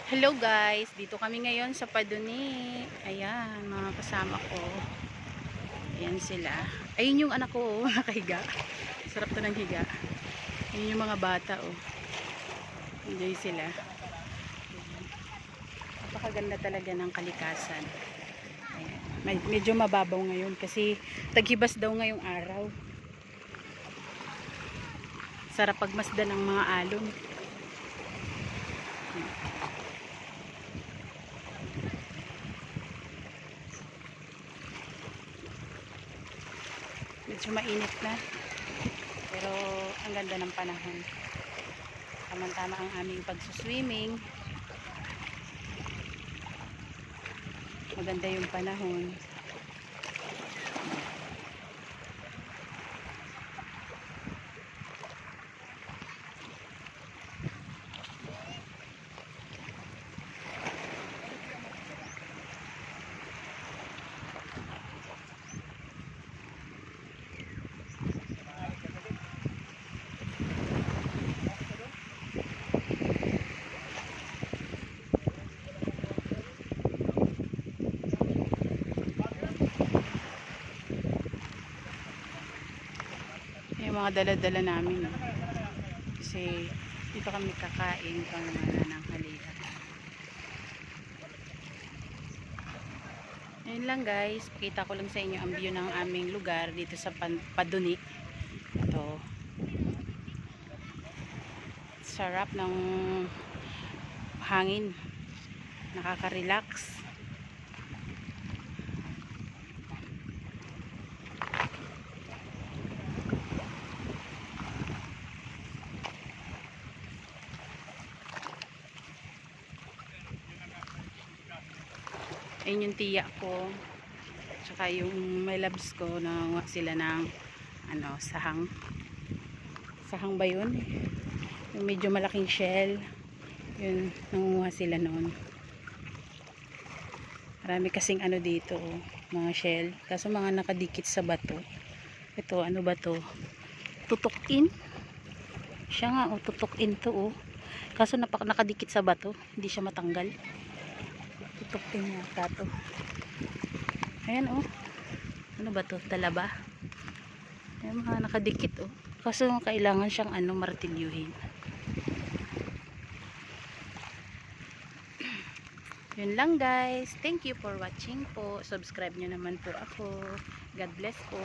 Hello guys, dito kami ngayon sa Paduni. Ayan, mga kasama ko. Ayan sila. Ayun yung anak ko, oh, nakahiga. Sarap to ng higa. Ayun yung mga bata, oh. Enjoy sila. Napakaganda talaga ng kalikasan. Ayan. Medyo mababaw ngayon kasi taghibas daw ngayong araw. Sarap pagmasdan ng mga alon. Medyo mainit na. Pero ang ganda ng panahon. Tama-tama ang aming pagsuswimming. Maganda yung panahon. Yung mga dala-dala namin, no? Kasi dito kami kakain pang ng halian. Ayun lang guys, pakita ko lang sa inyo ang view ng aming lugar dito sa Paduni. Ito, sarap ng hangin, nakaka-relax. Ayun yung tiya ko, tsaka yung my loves ko, nanguha sila ng ano, sahang ba yun? Yung medyo malaking shell, yun, nanguha sila noon. Marami kasing ano dito, oh, mga shell, kaso mga nakadikit sa bato. Ito, ano ba to? Tutukin siya nga, oh, tutukin to, oh. Kaso nakadikit sa bato, hindi siya matanggal. Tutukin yata to. Ayan, oh. Ano ba to? Talaba. Ayan, mga nakadikit, oh. Kaso kailangan siyang ano, martilyuhin. Yun lang guys. Thank you for watching po. Subscribe nyo naman po ako. God bless po.